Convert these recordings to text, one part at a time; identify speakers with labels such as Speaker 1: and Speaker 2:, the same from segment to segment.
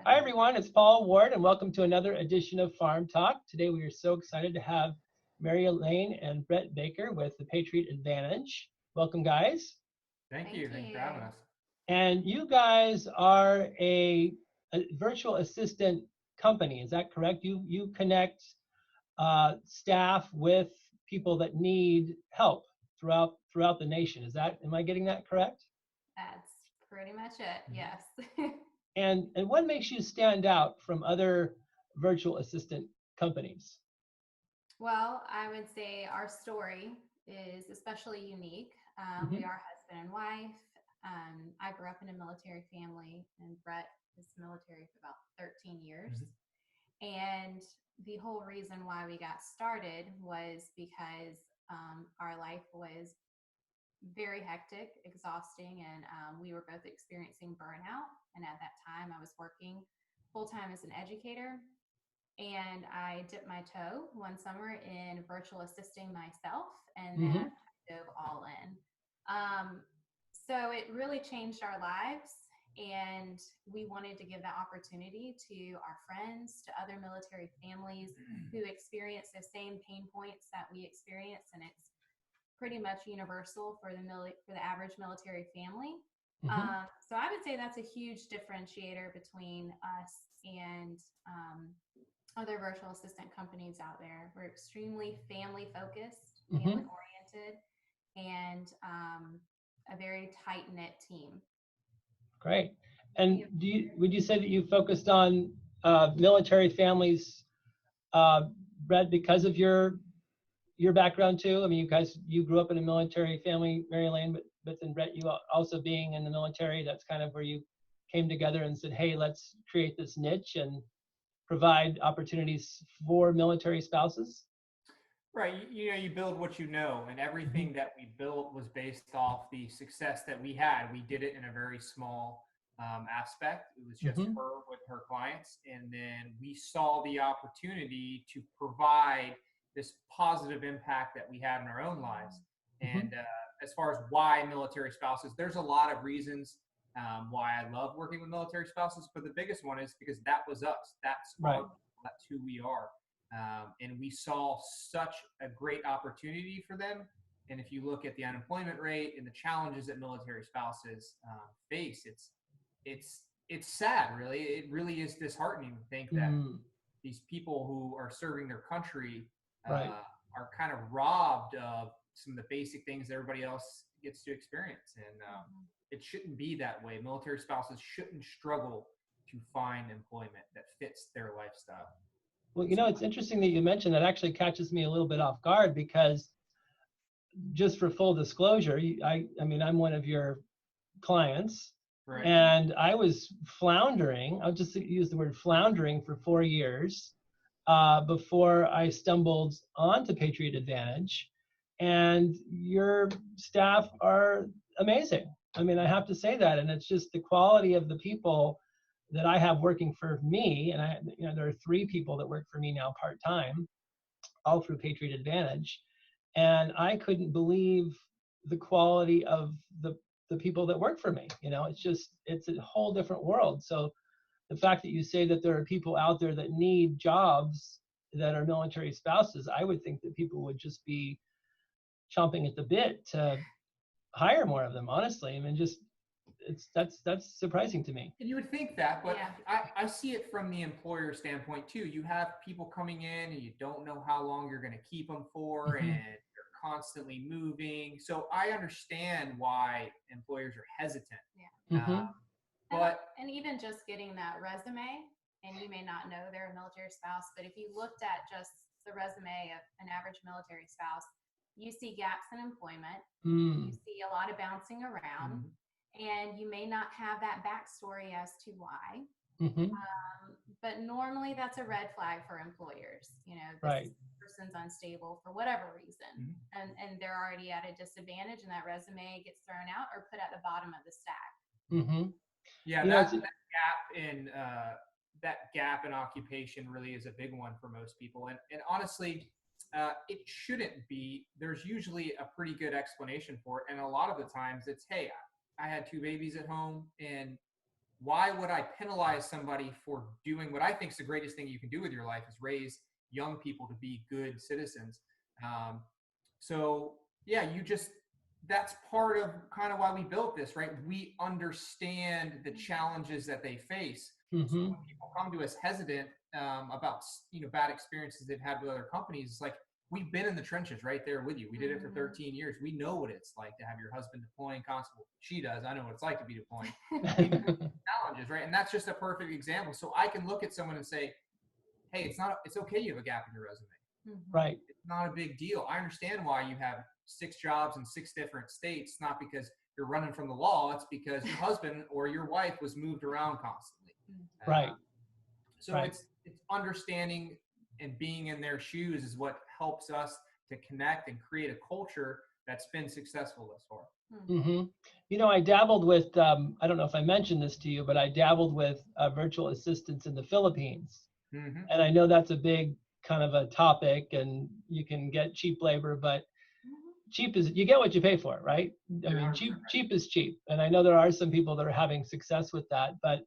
Speaker 1: Hi, everyone. It's Paul Ward, and welcome to another edition of Farm Talk. Today, we are so excited to have Elaine and Brett Baker with the Patriot Advantage. Welcome, guys.
Speaker 2: Thank you. Thank you for having us.
Speaker 1: And you guys are a virtual assistant company. Is that correct? You connect staff with people that need help throughout the nation. Am I getting that correct?
Speaker 3: That's pretty much it, yes.
Speaker 1: And what makes you stand out from other virtual assistant companies?
Speaker 3: Well, I would say our story is especially unique. We are husband and wife. I grew up in a military family, and Brett is military for about 13 years. And the whole reason why we got started was because our life was very hectic, exhausting, and we were both experiencing burnout. And at that time, I was working full-time as an educator, and I dipped my toe one summer in virtual assisting myself, and then I dove all in. So it really changed our lives, and we wanted to give that opportunity to our friends, to other military families who experience the same pain points that we experience, and it's pretty much universal for the average military family. So I would say that's a huge differentiator between us and other virtual assistant companies out there. We're extremely family focused, family oriented, and a very tight knit team.
Speaker 1: Great. And would you say that you focused on military families, Brett, because of your background too? I mean, you grew up in a military family, Mary Elaine, but then Brett, you also being in the military, that's kind of where you came together and said, hey, let's create this niche and provide opportunities for military spouses?
Speaker 2: Right. You build what you know, and everything that we built was based off the success that we had. We did it in a very small aspect. It was just her with her clients. And then we saw the opportunity to provide this positive impact that we had in our own lives. And as far as why military spouses, there's a lot of reasons why I love working with military spouses, but the biggest one is because that was us. That's that's who we are. And we saw such a great opportunity for them. And if you look at the unemployment rate and the challenges that military spouses face, it's sad, really. It really is disheartening to think that these people who are serving their country are kind of robbed of some of the basic things that everybody else gets to experience. And it shouldn't be that way. Military spouses shouldn't struggle to find employment that fits their lifestyle.
Speaker 1: Well, it's interesting that you mentioned that. Actually catches me a little bit off guard, because just for full disclosure, I mean, I'm one of your clients. Right. And I was floundering. I'll just use the word floundering for 4 years before I stumbled onto Patriot Advantage. And your staff are amazing. I mean, I have to say that. And it's just the quality of the people that I have working for me. And there are 3 people that work for me now part-time, all through Patriot Advantage. And I couldn't believe the quality of the people that work for me. It's a whole different world. So the fact that you say that there are people out there that need jobs that are military spouses, I would think that people would just be chomping at the bit to hire more of them, honestly. I mean, that's surprising to me.
Speaker 2: And you would think that, but I see it from the employer standpoint too. You have people coming in and you don't know how long you're going to keep them for, and they're constantly moving. So I understand why employers are hesitant.
Speaker 3: And even just getting that resume, and you may not know they're a military spouse, but if you looked at just the resume of an average military spouse, you see gaps in employment, you see a lot of bouncing around, and you may not have that backstory as to why. But normally that's a red flag for employers. This person's unstable for whatever reason, and they're already at a disadvantage, and that resume gets thrown out or put at the bottom of the stack.
Speaker 2: Yeah, that gap in occupation really is a big one for most people. And honestly, it shouldn't be. There's usually a pretty good explanation for it. And a lot of the times it's, hey, I had 2 babies at home, and why would I penalize somebody for doing what I think is the greatest thing you can do with your life, is raise young people to be good citizens. So yeah, that's part of kind of why we built this, right? We understand the challenges that they face. So when people come to us hesitant about bad experiences they've had with other companies, it's like, we've been in the trenches right there with you. We did it for 13 years. We know what it's like to have your husband deploying constantly. She does. I know what it's like to be deploying. Challenges, right? And that's just a perfect example. So I can look at someone and say, hey, it's okay you have a gap in your resume.
Speaker 1: Right.
Speaker 2: It's not a big deal. I understand why you have 6 jobs in 6 different states, not because you're running from the law. It's because your husband or your wife was moved around constantly.
Speaker 1: Right.
Speaker 2: So it's understanding and being in their shoes is what helps us to connect and create a culture that's been successful thus far.
Speaker 1: I dabbled with, I don't know if I mentioned this to you, but I dabbled with virtual assistants in the Philippines. And I know that's a big kind of a topic, and you can get cheap labor, but you get what you pay for, right? I mean, cheap is cheap. And I know there are some people that are having success with that, but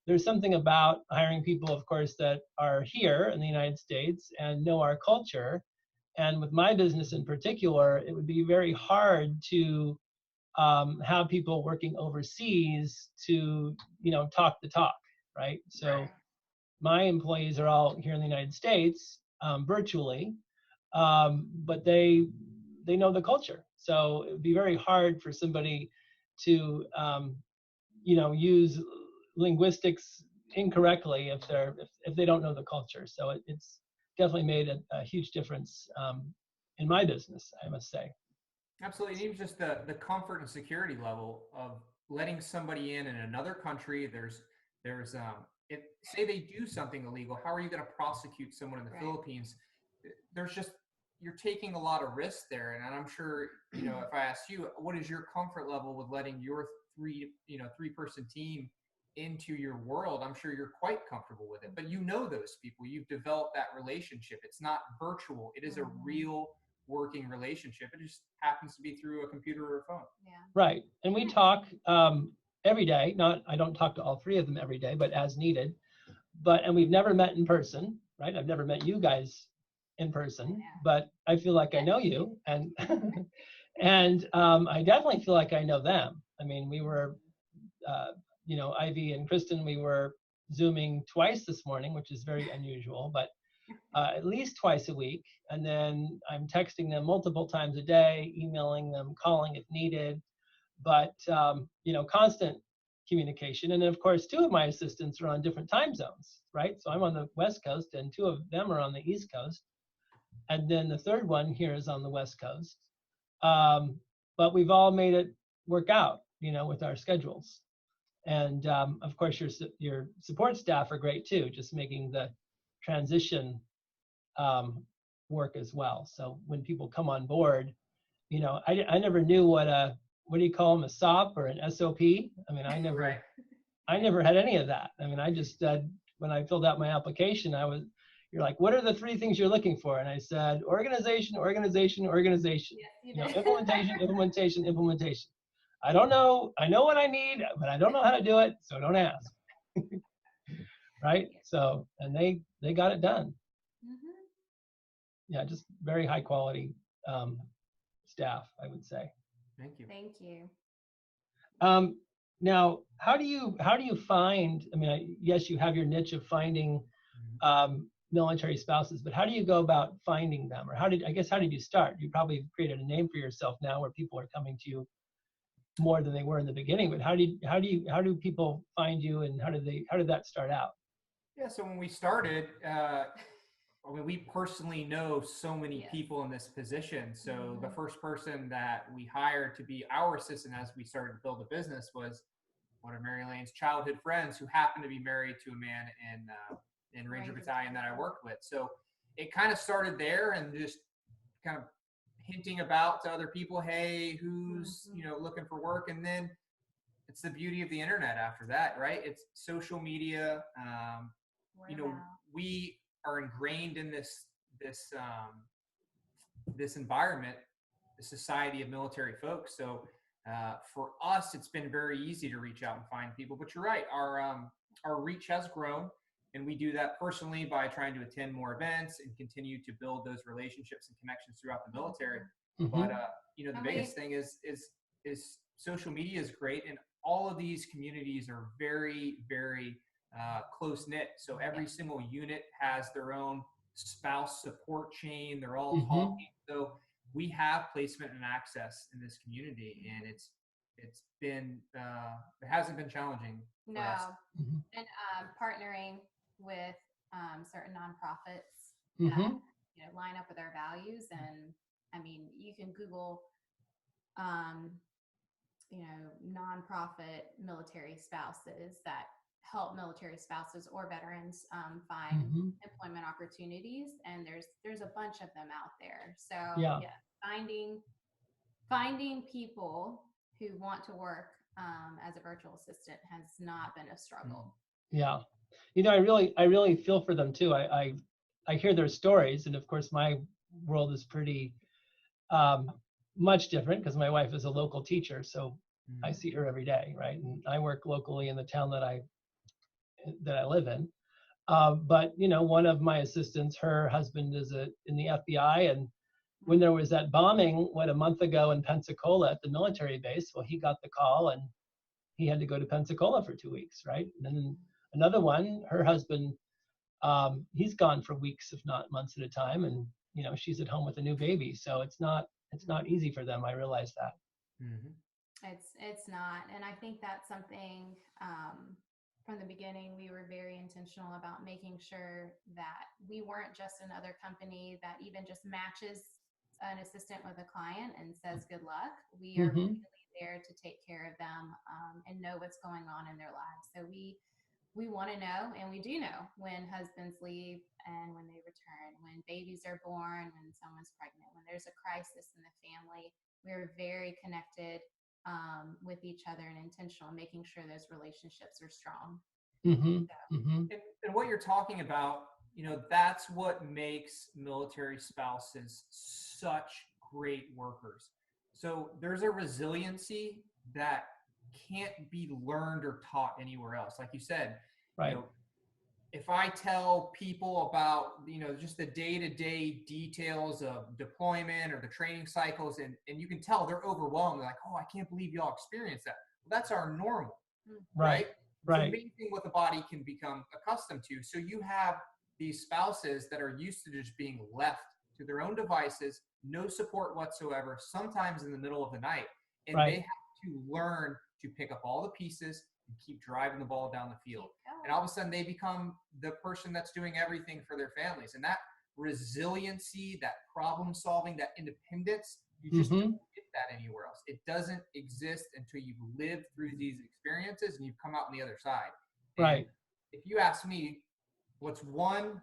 Speaker 1: there's something about hiring people, of course, that are here in the United States and know our culture. And with my business in particular, it would be very hard to have people working overseas to, talk the talk, right? So my employees are all here in the United States, virtually, but they know the culture. So it would be very hard for somebody to, use linguistics incorrectly if they don't know the culture. So it's definitely made a huge difference in my business, I must say.
Speaker 2: Absolutely. And even just the comfort and security level of letting somebody in another country. There's if say they do something illegal, how are you going to prosecute someone in the Philippines? You're taking a lot of risk there. And I'm sure, if I asked you, what is your comfort level with letting your 3-person team into your world? I'm sure you're quite comfortable with it, but those people, you've developed that relationship. It's not virtual. It is a real working relationship. It just happens to be through a computer or a phone.
Speaker 1: Right. And we talk every day. I don't talk to all 3 of them every day, but as needed. And we've never met in person, right? I've never met you guys in person, but I feel like I know you, and and I definitely feel like I know them. I mean, we were, Ivy and Kristen, we were Zooming twice this morning, which is very unusual, but at least twice a week. And then I'm texting them multiple times a day, emailing them, calling if needed, but, constant communication. And then, of course, 2 of my assistants are on different time zones, right? So I'm on the West Coast and 2 of them are on the East Coast. And then the 3rd one here is on the West Coast. But we've all made it work out, with our schedules. And of course, your support staff are great too, just making the transition work as well. So when people come on board, I never knew what do you call them, a SOP or an SOP? I mean, I never had any of that. I mean, I just when I filled out my application, you're like, what are the 3 things you're looking for? And I said, organization, organization, organization. Implementation, implementation. I don't know. I know what I need, but I don't know how to do it, so don't ask. Right? So, and they got it done. Yeah, just very high quality staff, I would say.
Speaker 2: Thank you.
Speaker 3: Thank you.
Speaker 1: Now, how do you find? I mean, yes, you have your niche of finding military spouses, but how do you go about finding them? Or how did you start? You probably created a name for yourself now, where people are coming to you more than they were in the beginning. But how do people find you, and how did that start out?
Speaker 2: Yeah, so when we started, we personally know so many people in this position. So the first person that we hired to be our assistant as we started to build a business was one of Mary Elaine's childhood friends, who happened to be married to a man in Ranger Battalion that I worked with. So it kind of started there, and just kind of hinting about to other people, hey, who's looking for work. And then it's the beauty of the internet after that, right? It's social media. We are ingrained in this environment, the society of military folks. So For us, it's been very easy to reach out and find people. But you're right, our reach has grown, and we do that personally by trying to attend more events and continue to build those relationships and connections throughout the military. But the biggest thing is social media is great, and all of these communities are very, very close knit. So every single unit has their own spouse support chain. They're all talking. So we have placement and access in this community, and it's been it hasn't been challenging for us.
Speaker 3: And partnering with certain nonprofits that line up with our values. And I mean, you can Google nonprofit military spouses that help military spouses or veterans find employment opportunities, and there's a bunch of them out there. So finding people who want to work as a virtual assistant has not been a struggle.
Speaker 1: Yeah, I really feel for them too. I hear their stories, and of course my world is pretty much different because my wife is a local teacher, so I see her every day, right? And I work locally in the town that I live in. But one of my assistants, her husband is in the FBI, and when there was that bombing, a month ago in Pensacola at the military base, well, he got the call and he had to go to Pensacola for 2 weeks, right? And then another one, her husband, he's gone for weeks, if not months at a time, and she's at home with a new baby, so it's not easy for them. I realize that.
Speaker 3: It's not, and I think that's something from the beginning we were very intentional about making sure that we weren't just another company that even just matches an assistant with a client and says good luck. We are really there to take care of them and know what's going on in their lives. So we want to know, and we do know, when husbands leave and when they return, when babies are born, when someone's pregnant, when there's a crisis in the family. We're very connected with each other and intentional, making sure those relationships are strong.
Speaker 2: And what you're talking about, that's what makes military spouses such great workers. So there's a resiliency that can't be learned or taught anywhere else. Like you said,
Speaker 1: right.
Speaker 2: If I tell people about, just the day-to-day details of deployment or the training cycles, and you can tell they're overwhelmed. They're like, oh, I can't believe y'all experienced that. Well, that's our normal, right?
Speaker 1: Right.
Speaker 2: It's amazing what the body can become accustomed to. So you have these spouses that are used to just being left to their own devices, no support whatsoever, sometimes in the middle of the night. And they have to learn to pick up all the pieces and keep driving the ball down the field. And all of a sudden they become the person that's doing everything for their families. And that resiliency, that problem solving, that independence, you just don't get that anywhere else. It doesn't exist until you've lived through these experiences and you've come out on the other side. And if you ask me, what's one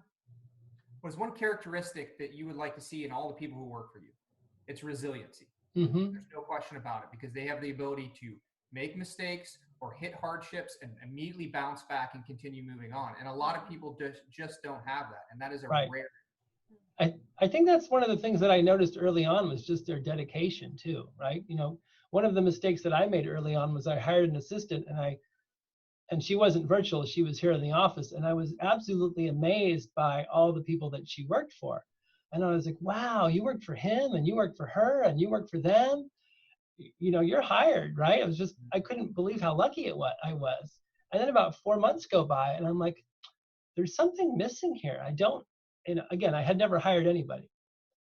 Speaker 2: characteristic that you would like to see in all the people who work for you? It's resiliency. There's no question about it, because they have the ability to make mistakes or hit hardships and immediately bounce back and continue moving on. And a lot of people just don't have that. And that is a rare.
Speaker 1: I think that's one of the things that I noticed early on was just their dedication too, right? One of the mistakes that I made early on was I hired an assistant, and she wasn't virtual, she was here in the office, and I was absolutely amazed by all the people that she worked for. And I was like, wow, you worked for him, and you worked for her, and you worked for them. You're hired, right? I couldn't believe how lucky I was. And then about 4 months go by, and I'm like, there's something missing here. Again, I had never hired anybody.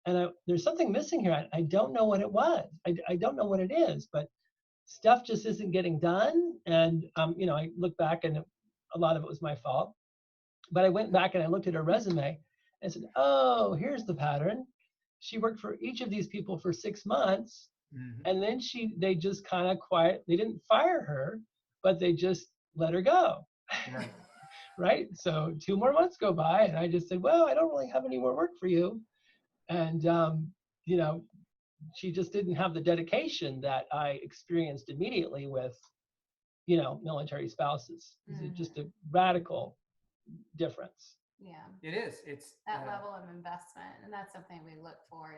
Speaker 1: And there's something missing here. I don't know what it was. I don't know what it is, but stuff just isn't getting done. And, I look back, and a lot of it was my fault. But I went back and I looked at her resume and said, oh, here's the pattern. She worked for each of these people for 6 months. And then they just kind of they didn't fire her, but they just let her go. Right. So 2 more months go by, and I just said, well, I don't really have any more work for you. And, she just didn't have the dedication that I experienced immediately with, military spouses. It's just a radical difference.
Speaker 3: Yeah.
Speaker 2: It is. It's
Speaker 3: that level of investment. And that's something we look for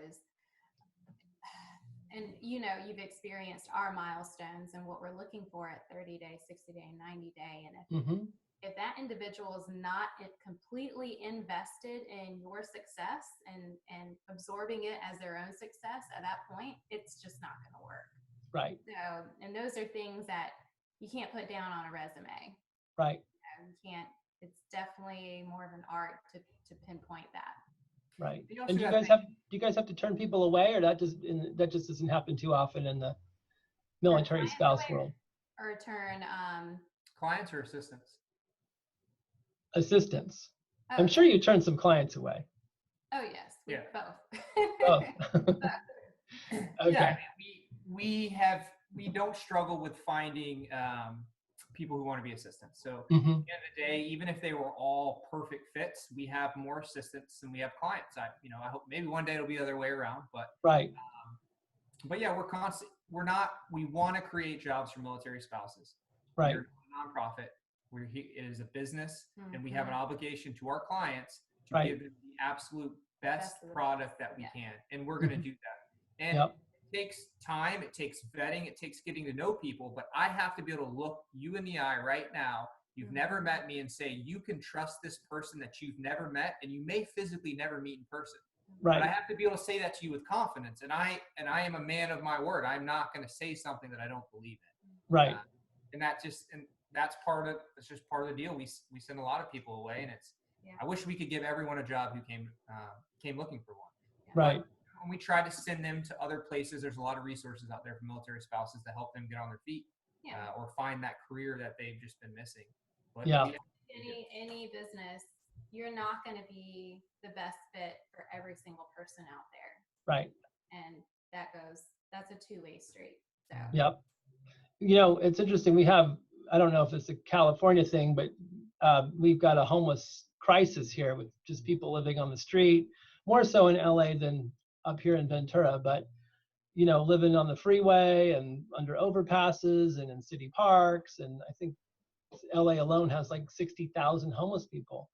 Speaker 3: And you know, you've experienced our milestones and what we're looking for at 30 day, 60 day, 90 day. And if that individual is not completely invested in your success and absorbing it as their own success at that point, it's just not going to work.
Speaker 1: Right.
Speaker 3: So, and those are things that you can't put down on a resume.
Speaker 1: Right.
Speaker 3: You can't, it's definitely more of an art to pinpoint that.
Speaker 1: Right. And do you guys have to turn people away, or that just doesn't happen too often in the military spouse world?
Speaker 3: Or turn
Speaker 2: clients or assistants?
Speaker 1: Assistants.
Speaker 3: Oh,
Speaker 1: I'm sure you turn some clients away.
Speaker 3: Oh yes.
Speaker 2: Yeah.
Speaker 3: Both.
Speaker 1: Okay.
Speaker 2: Yeah, we don't struggle with finding people who want to be assistants. So at the end of the day, even if they were all perfect fits, we have more assistants than we have clients. I hope maybe one day it'll be the other way around, but
Speaker 1: right.
Speaker 2: But yeah, we want to create jobs for military spouses.
Speaker 1: Right.
Speaker 2: We're a nonprofit. It is a business, and we have an obligation to our clients to give them the absolute best product that we can, and we're going to do that. And it takes time, it takes vetting, it takes getting to know people, but I have to be able to look you in the eye right now. You've never met me, and say, you can trust this person that you've never met, and you may physically never meet in person.
Speaker 1: Right.
Speaker 2: But I have to be able to say that to you with confidence, and I am a man of my word. I'm not going to say something that I don't believe in.
Speaker 1: Right.
Speaker 2: And that's just part of the deal. We send a lot of people away, and I wish we could give everyone a job who came looking for one.
Speaker 1: Right.
Speaker 2: But when we try to send them to other places, there's a lot of resources out there for military spouses to help them get on their feet, or find that career that they've just been missing. But
Speaker 3: any business, you're not going to be the best fit for every single person out there.
Speaker 1: Right.
Speaker 3: And that's a two-way street. So.
Speaker 1: Yep. It's interesting. We have, I don't know if it's a California thing, but we've got a homeless crisis here with just people living on the street, more so in LA than up here in Ventura, but living on the freeway and under overpasses and in city parks. And I think LA alone has like 60,000 homeless people.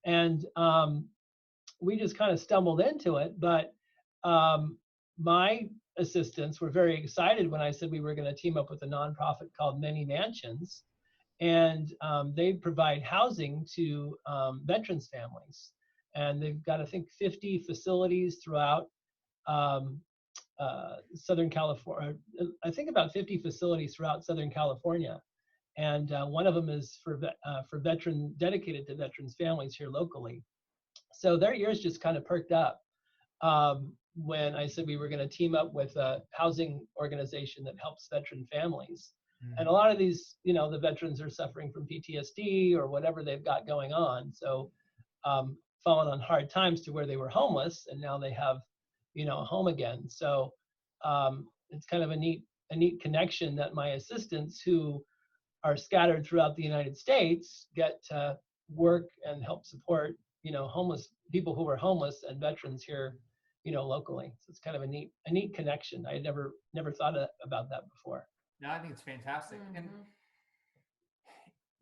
Speaker 1: And we just kind of stumbled into it. But my assistants were very excited when I said we were going to team up with a nonprofit called Many Mansions. And they provide housing to veterans families. And they've got, I think, 50 facilities throughout Southern California. I think about 50 facilities throughout Southern California. And one of them is for dedicated to veterans families here locally. So their ears just kind of perked up when I said we were going to team up with a housing organization that helps veteran families. And a lot of these, the veterans are suffering from PTSD or whatever they've got going on. So fallen on hard times to where they were homeless, and now they have, a home again. So it's kind of a neat connection that my assistants, who are scattered throughout the United States, get to work and help support, homeless people who are homeless and veterans here, locally. So it's kind of a neat connection. I had never thought about that before.
Speaker 2: No, I think it's fantastic. And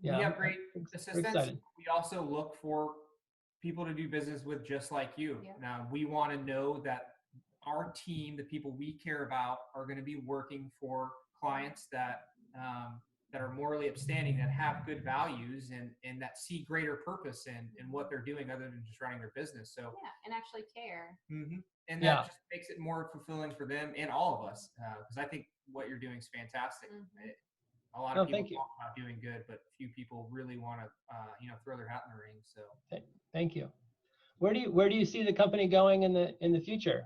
Speaker 1: we
Speaker 2: have great assistants. We also look for people to do business with just like you. Yeah. Now, we want to know that our team, the people we care about, are going to be working for clients that are morally upstanding, that have good values, and that see greater purpose in what they're doing other than just running their business. So
Speaker 3: and actually care.
Speaker 2: And that just makes it more fulfilling for them and all of us, because I think what you're doing is fantastic. A lot of people talk about doing good, but few people really want to throw their hat in the ring. So
Speaker 1: thank you. Where do you see the company going in the future?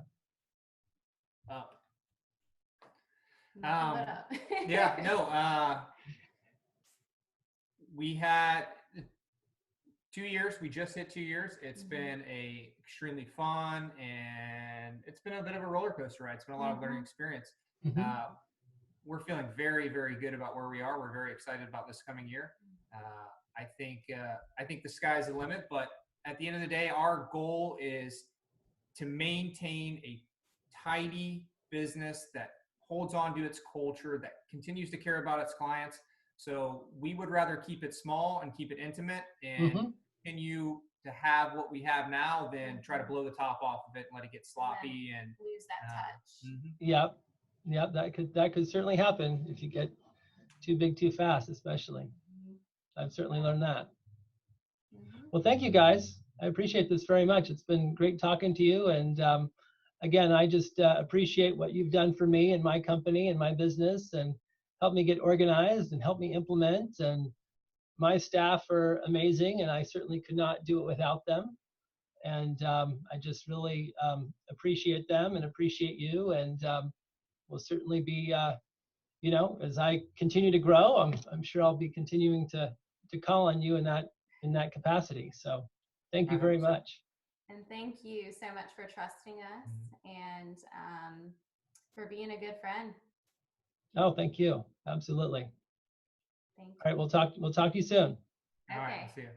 Speaker 2: Up. We had 2 years. We just hit 2 years. It's been extremely fun, and it's been a bit of a roller coaster ride. It's been a lot of learning experience. We're feeling very, very good about where we are. We're very excited about this coming year. I think the sky's the limit, but at the end of the day, our goal is to maintain a tidy business that holds on to its culture, that continues to care about its clients. So we would rather keep it small and keep it intimate and continue to have what we have now than try to blow the top off of it and let it get sloppy and
Speaker 3: lose that touch.
Speaker 1: Yep, that could certainly happen if you get too big too fast, especially. I've certainly learned that. Well, thank you guys. I appreciate this very much. It's been great talking to you. And again, I just appreciate what you've done for me and my company and my business, and help me get organized and help me implement. And my staff are amazing, and I certainly could not do it without them. And I just really appreciate them and appreciate you. And we'll certainly be, you know, as I continue to grow, I'm sure I'll be continuing to call on you in that capacity. So thank you very much.
Speaker 3: And thank you so much for trusting us and for being a good friend.
Speaker 1: Oh, thank you. Absolutely.
Speaker 3: Thank you.
Speaker 1: All right, we'll talk to you soon.
Speaker 2: All right, see you.